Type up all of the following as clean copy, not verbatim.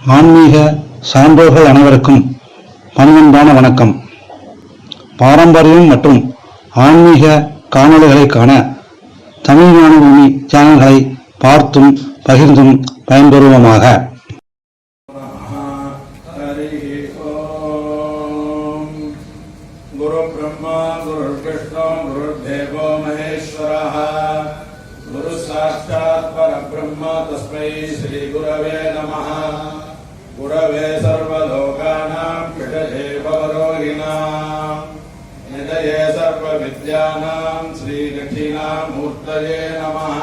ஆன்மீக சான்றோர்கள் அனைவருக்கும் பணிவன்பான வணக்கம். பாரம்பரியம் மற்றும் ஆன்மீக காணொளிகளை காண தமிழ் ஞானபூமி சேனல்களை பார்த்தும் பகிர்ந்தும் பயன்பெறுவோமாக. குரு பிரம்மா குரு விஷ்ணு குரு தேவோ மகேஸ்வரः குரு சாட்சாத் பரபிரம்ம தஸ்மை ஸ்ரீ குரவே நமः. குரவே சர்வலோகானாம் பிஷஜே பவரோகிணாம் நிதயே சர்வ வித்யானாம் ஸ்ரீ தட்சிணாமூர்த்தயே நமः.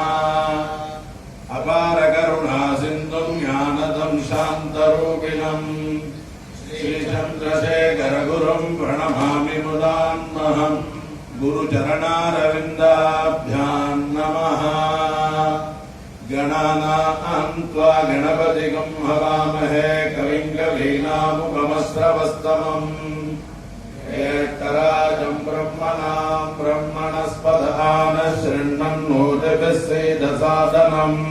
அபார கருணா சிந்தும் ஞானதம் சாந்தரூபிணம் ஸ்ரீ சந்திரசேகர குரும் பிரணமாமி முதான்மஹம். குருச்சரணாரவிந்தாभ्याम् நமः. கணானாம் த்வா கணபதிகம் ஹவாமஹே கவிம் கவீனாமுபமஸ்ரவஸ்தமம். ஏட்டராஜம் பிரம்மணாம் பிரம்மணஸ்பதான ஸ்ருண்வன்னோதிபிஸ்ஸேதசாதனம்.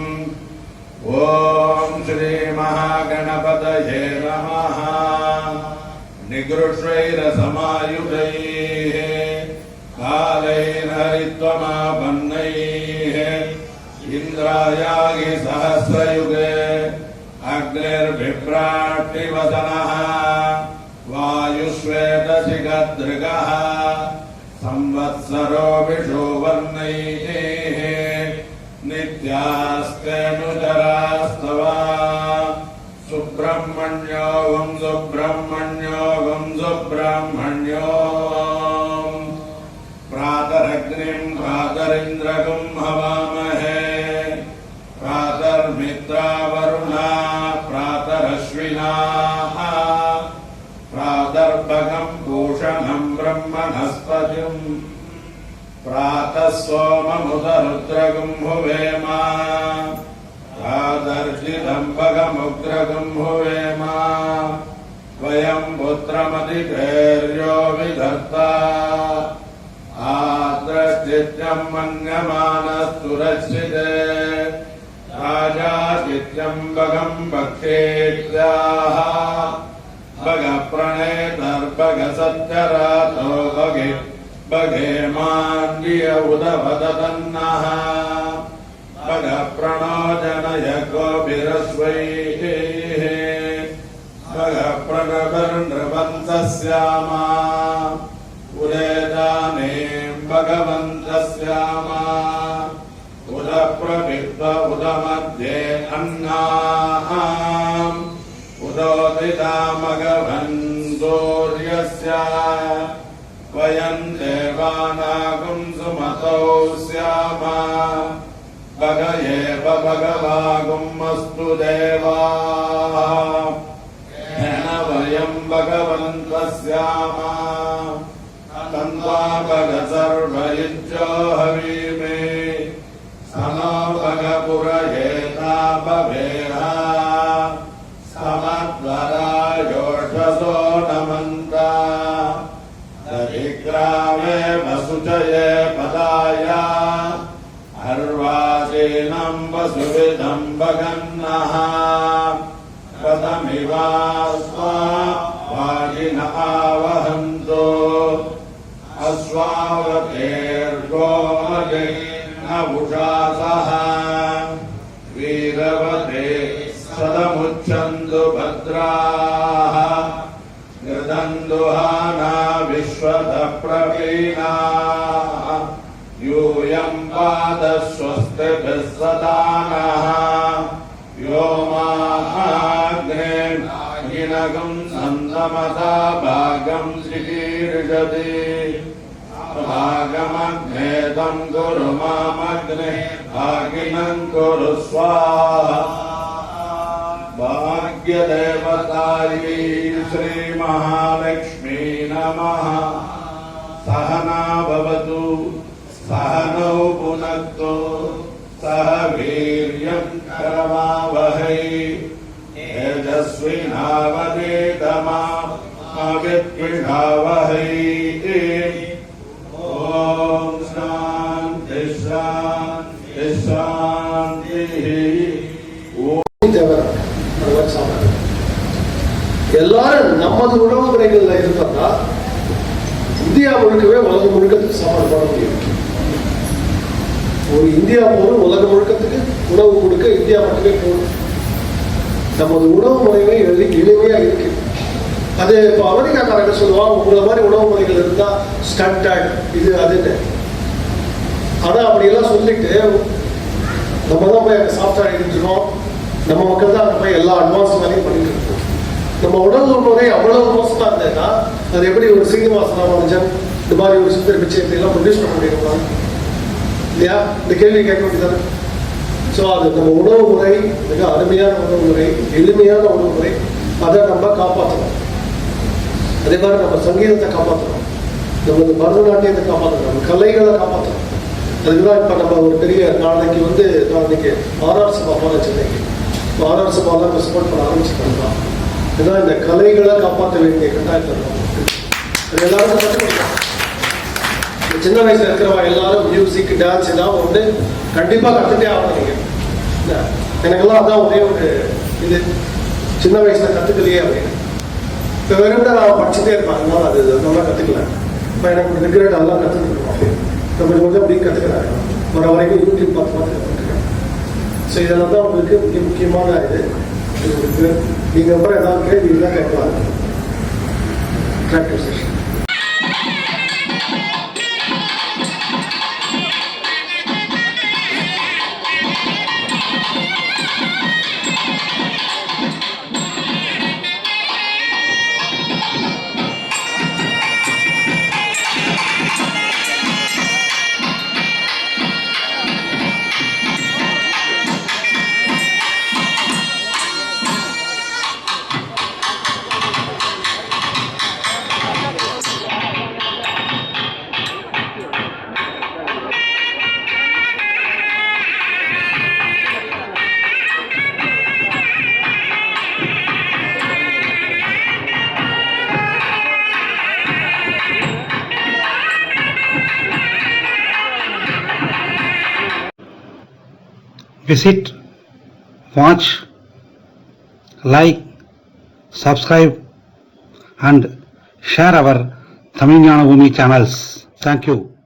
ஓம் ஸ்ரீ மகாகணபதயே நமः. நிகிருஷ்வைரசமாயுதைः காலைர்ஹரித்வமாபன்னைः இந்திராயாகி சஹஸ்ரயுகே அக்னிர்பிப்ராட்டிவசனः வாயுஸ்வேதசிகத்ருகः சம்வத்சரோ விஷுவர்ணைः நித்யாஸ்தேனுஜராஸ்தவா. சுப்ரமண்யோகம் சுப்ரமண்யோகம் சுப்ரமண்யோம். பிராதரக்னிம் பிராதரிந்திரகம் ஹவாமஹே. பிராதர்மித்ராவருணா பிராதரஸ்வினா. பிராதர்பகம் பூஷணம் பிரம்மணஸ்பதிம். பிராதः சோமமுதருத்ரகும் ஹுவேம. பிராதர்ஜிதம்பகமுக்ரகும் ஹுவேம. வயம் புத்திரமதிதேர்யோ விதர்த்தா. ஆத்ரச்சித்யம் மன்யமானஸ்துரச்சிதே. ராஜாச்சித்யம் பகம் பக்ஷேத்யாஹ. பகப்ரணேதர்பக சத்யராதோ பகே பகேமான்ய உதவததன்னः. பகப்ரணோஜனய கோபிரஸ்வைः. பகப்ரணவர்நவந்தஸ்யாமா. உதேதானேம் பகவந்தஸ்யாமா. உதப்ரவித்வ உதமத்யே அன்னாம். உதோதிதாமகவன் சூர்யஸ்ய. வயம் தேவானாகும் சுமதோ ஸ்யாம. பக ஏவ பகவாகும் அஸ்து தேவாः. ஏன வயம் பகவந்தஸ்யாம. தன்வா பக சர்வயுஜ்ஜோ ஹவீமே. சமோ பக புரயேதா பவேஹ. சமத்வராயோஷசோ நமந்தா. தரிக்ராமே வசுச்சயே பதாய. அர்வாசீனம் வசுவிதம் பகன்னः. கதமிவாஸ்வா வாஜின ஆவஹந்து. அஸ்வாவதேர்கோமஜைன உஷாசः. வீரவதே சதமுச்சந்து பத்ராः. கிருதந்துஹானா விஸ்வத பிரவீணாः. யூயம் பாதஸ்வஸ்திபிः சதானः. யோமாக்னேகினகம் சந்தமதா பாகம் சிகீர்ஷதி. பாகமக்னேதம் குரு மாமக்னே பாகினம் குரு ஸ்வாஹா. भाग्यदेवतायै श्री महालक्ष्मी नमः. सहना भवतु सहनौ भुनक्तु सह वीर्यं करवावहै. तेजस्विनावधीतमाविद्विषावहै. ॐ शान्ति शान्ति शान्तिः. தேவர் சாப்பிட்டாங்க. எல்லாரும் நமது உணவு முறைகள்ல இருந்தோம்னா இந்தியா முழுக்கவே உலகம் முழுக்கத்துக்கு சாப்பாடு போட முடியும். ஒரு இந்தியா போதும் உலகம் முழுக்கத்துக்கு உணவு கொடுக்க இந்தியா மட்டுமே போதும். நமது உணவு முறைகளே எளிமையா இருக்கு. அது இப்போ அமெரிக்காக்காரங்க சொல்லுவாங்க உங்களை மாதிரி உணவு முறைகள் இருந்தா ஸ்டண்டர்ட் இது அதுன்னு. ஆனா அப்படியெல்லாம் சொல்லிட்டு நம்ம தான் போய் அங்கே சாஃப்ட்வேர் இருந்துருக்கோம். நம்ம மக்கள் தான் அங்கே போய் எல்லா அட்வான்ஸ் வேலையும் பண்ணிட்டு இருக்கோம். நம்ம உணவு முறை அவ்வளவு மோசமா இருந்ததுன்னா அது எப்படி ஒரு சீனிவாச ராமானுஜன் இந்த மாதிரி ஒரு சுந்தர் பிச்சை எல்லாம் ப்ரொடியூஸ் பண்ண முடியுமா இல்லையா? இந்த கேள்வி கேட்க வேண்டியதானே. ஸோ அது நம்ம உணவு முறை மிக அருமையான உணவு முறை, எளிமையான உணவு முறை, அதை நம்ம காப்பாற்றணும். அதே மாதிரி நம்ம சங்கீதத்தை காப்பாற்றணும், நம்ம பரதநாட்டியத்தை காப்பாற்றணும், நம்ம கலைகளை காப்பாற்றணும். அதுக்குதான் இப்போ நம்ம ஒரு பெரிய நாளைக்கு நான் இன்னைக்கு ஆர்ஆர் சபா போல சென்னைக்கு ஆர்ஆர் சபாலாம் இப்போ சப்போர்ட் பண்ண ஆரம்பிச்சுருக்கோம். ஏன்னா இந்த கலைகளை காப்பாற்ற வேண்டிய கட்டாயத்தில் அது எல்லாரும் கற்றுக்கலாம். சின்ன வயசுல இருக்கிறவங்க எல்லாரும் மியூசிக் டான்ஸ் ஏதாவது கண்டிப்பாக கற்றுட்டே ஆகணும். எனக்கெல்லாம் அதான் ஒரே ஒரு இது, சின்ன வயசுல கற்றுக்கலையே அப்படின்னு. இப்போ வெறும் நான் படிச்சுட்டே இருப்பேன், அதனால அது நல்லா கற்றுக்கல. இப்போ எனக்கு ரிக்ரெட் அதெல்லாம் கற்றுக்கணும். கொஞ்சம் கொஞ்சம் அப்படி கற்றுக்கிறாங்க. வர வரைக்கும் யூடியூப் பார்த்து கற்றுக்கிறேன். ஸோ இதெல்லாம் தான் உங்களுக்கு முக்கியமான இது. நீங்கள் அப்புறம் ஏதாவது கேள்வி இருந்தால் கேட்கலாம். Practice session. Visit, watch, like, subscribe and share our Tamil Jnana Bhoomi channels. Thank you.